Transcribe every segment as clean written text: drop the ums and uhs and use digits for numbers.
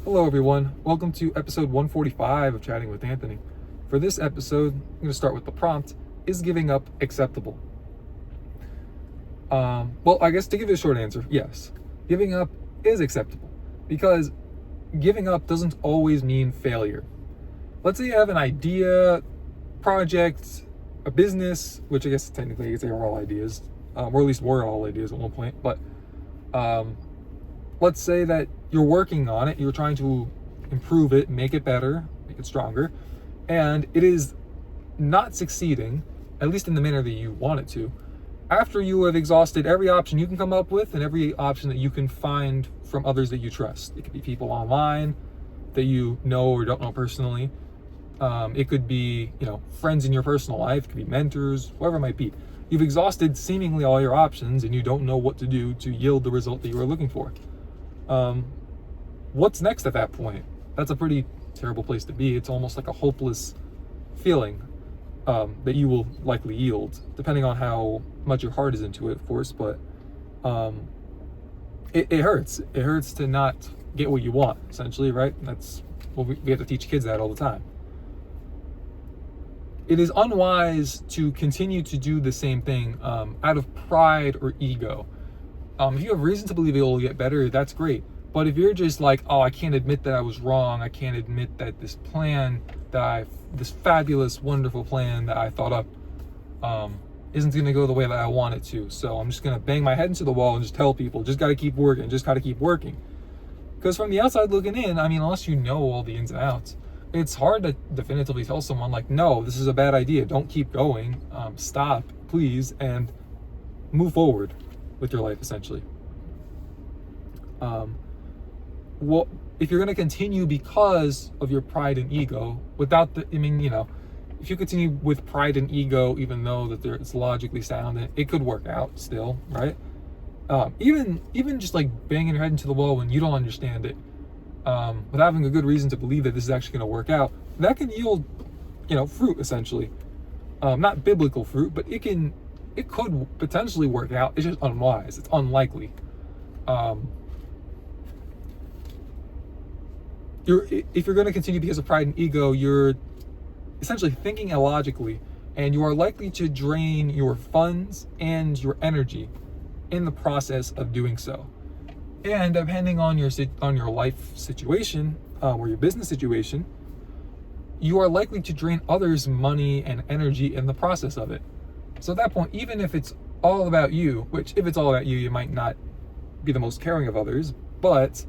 Hello, everyone. Welcome to episode 145 of Chatting with Anthony. For this episode, I'm going to start with the prompt: Is giving up acceptable? Well, I guess to give you a short answer, yes. Giving up is acceptable because giving up doesn't always mean failure. Let's say you have an idea, project, a business, which I guess technically they are all ideas, or at least were all ideas at one point, but um, let's say that you're working on it, you're trying to improve it, make it better, make it stronger, and it is not succeeding, at least in the manner that you want it to, after you have exhausted every option you can come up with and every option that you can find from others that you trust. It could be people online that you know or don't know personally. It could be, friends in your personal life. It could be mentors, whoever it might be. You've exhausted seemingly all your options and you don't know what to do to yield the result that you are looking for. What's next at that point? That's a pretty terrible place to be. It's almost like a hopeless feeling that you will likely yield, depending on how much your heart is into it, of course. But it hurts. It hurts to not get what you want, essentially, right? That's what we have to teach kids that all the time. It is unwise to continue to do the same thing out of pride or ego. If you have reason to believe it will get better, that's great. But if you're just like, oh, I can't admit that I was wrong, I can't admit that this fabulous, wonderful plan that I thought up isn't going to go the way that I want it to. So I'm just going to bang my head into the wall and just tell people, just got to keep working, just got to keep working. Because from the outside looking in, unless you know all the ins and outs, it's hard to definitively tell someone like, no, this is a bad idea. Don't keep going. Stop, please, and move forward with your life, essentially. Well, if you're going to continue because of your pride and ego, if you continue with pride and ego, even though that it's logically sound, it could work out still, right? Even just like banging your head into the wall when you don't understand it, with having a good reason to believe that this is actually going to work out, that can yield, fruit, essentially. Not biblical fruit, but it could potentially work out. It's just unwise. It's unlikely. If you're going to continue because of pride and ego, you're essentially thinking illogically, and you are likely to drain your funds and your energy in the process of doing so. And depending on your life situation or your business situation, you are likely to drain others' money and energy in the process of it. So at that point, even if it's all about you, which if it's all about you, you might not be the most caring of others, but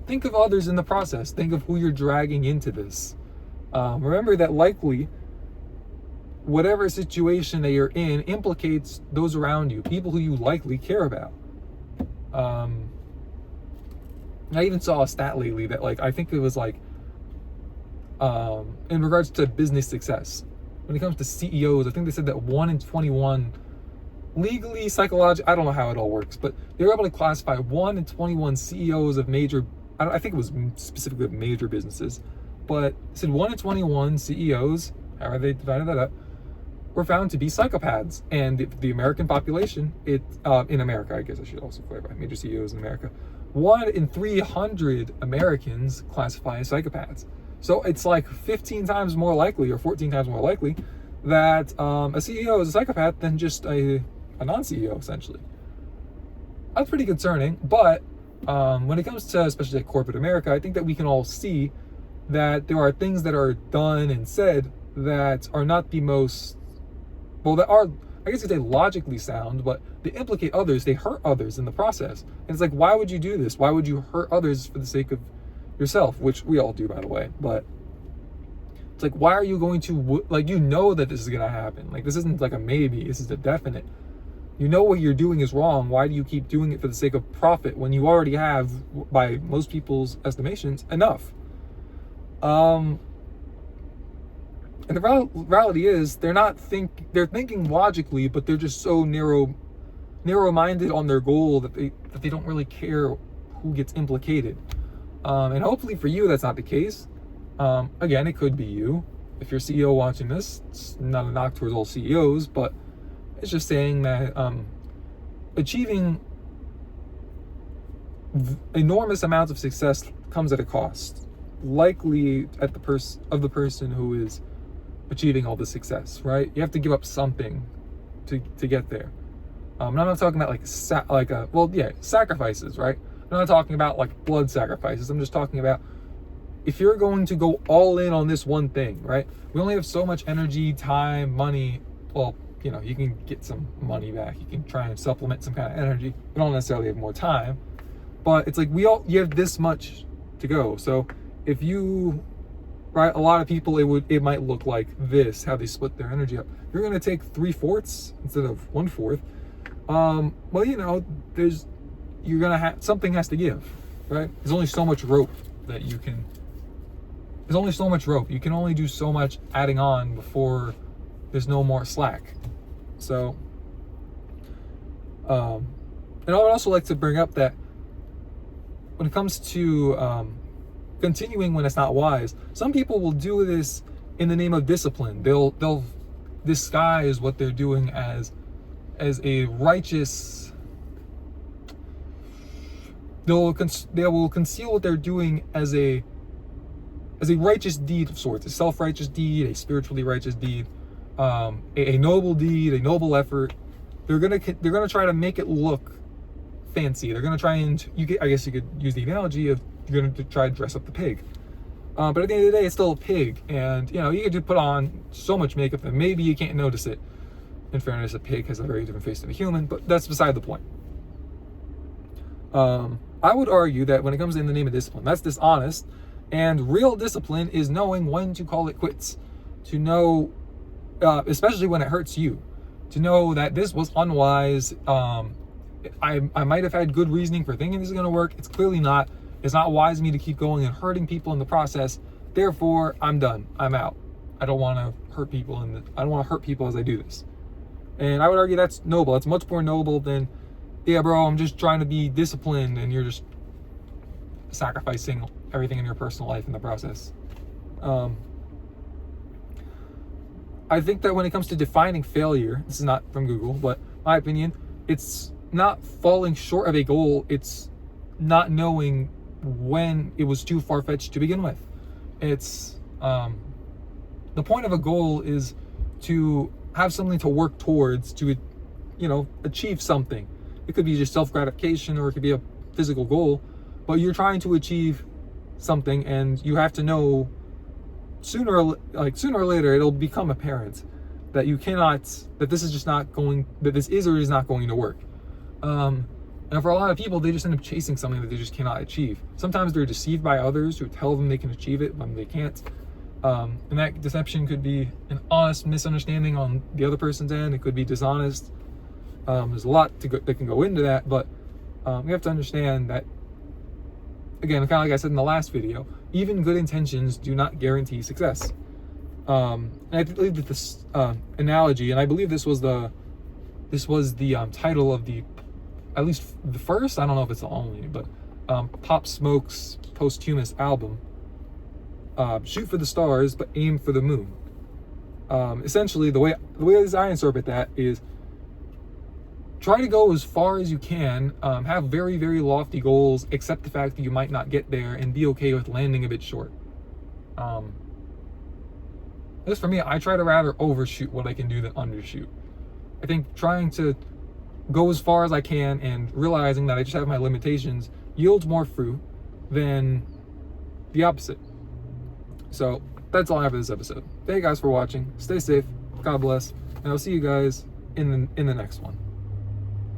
think of others in the process. Think of who you're dragging into this. Remember that likely whatever situation that you're in implicates those around you, people who you likely care about. I even saw a stat lately that I think it was in regards to business success. When it comes to CEOs, I think they said that 1 in 21 legally, psychologically, I don't know how it all works, but they were able to classify 1 in 21 CEOs of I think it was specifically of major businesses, but it said 1 in 21 CEOs, however they divided that up, were found to be psychopaths. And the American population, in America, I guess I should also clarify, major CEOs in America, 1 in 300 Americans classify as psychopaths. So it's like 15 times more likely or 14 times more likely that a CEO is a psychopath than just a non-CEO, essentially. That's pretty concerning. But when it comes to especially corporate America, I think that we can all see that there are things that are done and said that are not the most, that are, I guess you'd say, logically sound, but they implicate others, they hurt others in the process. And it's like, why would you do this? Why would you hurt others for the sake of yourself? Which we all do, by the way. But it's like, why are you going to, that this is going to happen? This isn't like a maybe, this is a definite. You know what you're doing is wrong. Why do you keep doing it for the sake of profit when you already have, by most people's estimations, enough? And the reality is, they're thinking logically, but they're just so narrow-minded on their goal that they don't really care who gets implicated. And hopefully for you, that's not the case. Again, it could be you. If you're CEO watching this, it's not a knock towards all CEOs, but it's just saying that achieving enormous amounts of success comes at a cost, likely at the person who is achieving all the success, right? You have to give up something to get there. And I'm not talking about sacrifices, right? I'm not talking about like blood sacrifices. I'm just talking about if you're going to go all in on this one thing, right? We only have so much energy, time, money. Well, you can get some money back. You can try and supplement some kind of energy. We don't necessarily have more time, but it's like you have this much to go. So if you, right, a lot of people, it might look like this, how they split their energy up. You're going to take 3/4 instead of 1/4. Well, you're going to have, something has to give, right? There's only so much rope you can only do so much adding on before there's no more slack. So, and I would also like to bring up that when it comes to continuing when it's not wise, some people will do this in the name of discipline. They'll disguise what they're doing as a righteous. They will conceal what they're doing as a righteous deed of sorts, a self-righteous deed, a spiritually righteous deed, a noble deed, a noble effort. They're gonna try to make it look fancy. They're gonna try and I guess you could use the analogy of you're gonna try to dress up the pig. But at the end of the day, it's still a pig, and you get to put on so much makeup that maybe you can't notice it. In fairness, a pig has a very different face than a human, but that's beside the point. I would argue that when it comes in the name of discipline, that's dishonest, and real discipline is knowing when to call it quits, to know, especially when it hurts you, to know that this was unwise. I might have had good reasoning for thinking this is going to work. It's clearly not. It's not wise of me to keep going and hurting people in the process. Therefore, I'm done. I'm out. I don't want to hurt people, I don't want to hurt people as I do this. And I would argue that's noble. That's much more noble than, yeah, bro, I'm just trying to be disciplined, and you're just sacrificing everything in your personal life in the process. I think that when it comes to defining failure, this is not from Google, but my opinion, it's not falling short of a goal. It's not knowing when it was too far-fetched to begin with. It's the point of a goal is to have something to work towards, to achieve something. It could be just self-gratification, or it could be a physical goal, but you're trying to achieve something, and you have to know sooner or later it'll become apparent that this is or is not going to work. And for a lot of people, they just end up chasing something that they just cannot achieve. Sometimes they're deceived by others who tell them they can achieve it when they can't. And that deception could be an honest misunderstanding on the other person's end. It could be dishonest. There's a lot that can go into that, but we have to understand that, again, kind of like I said in the last video, even good intentions do not guarantee success. And I believe that this analogy, and I believe this was the title of at least the first, I don't know if it's the only, but Pop Smoke's posthumous album, Shoot for the Stars, but Aim for the Moon. Essentially, the way I interpret that is, try to go as far as you can, have very, very lofty goals, accept the fact that you might not get there, and be okay with landing a bit short. As for me, I try to rather overshoot what I can do than undershoot. I think trying to go as far as I can and realizing that I just have my limitations yields more fruit than the opposite. So that's all I have for this episode. Thank you guys for watching. Stay safe. God bless. And I'll see you guys in the next one.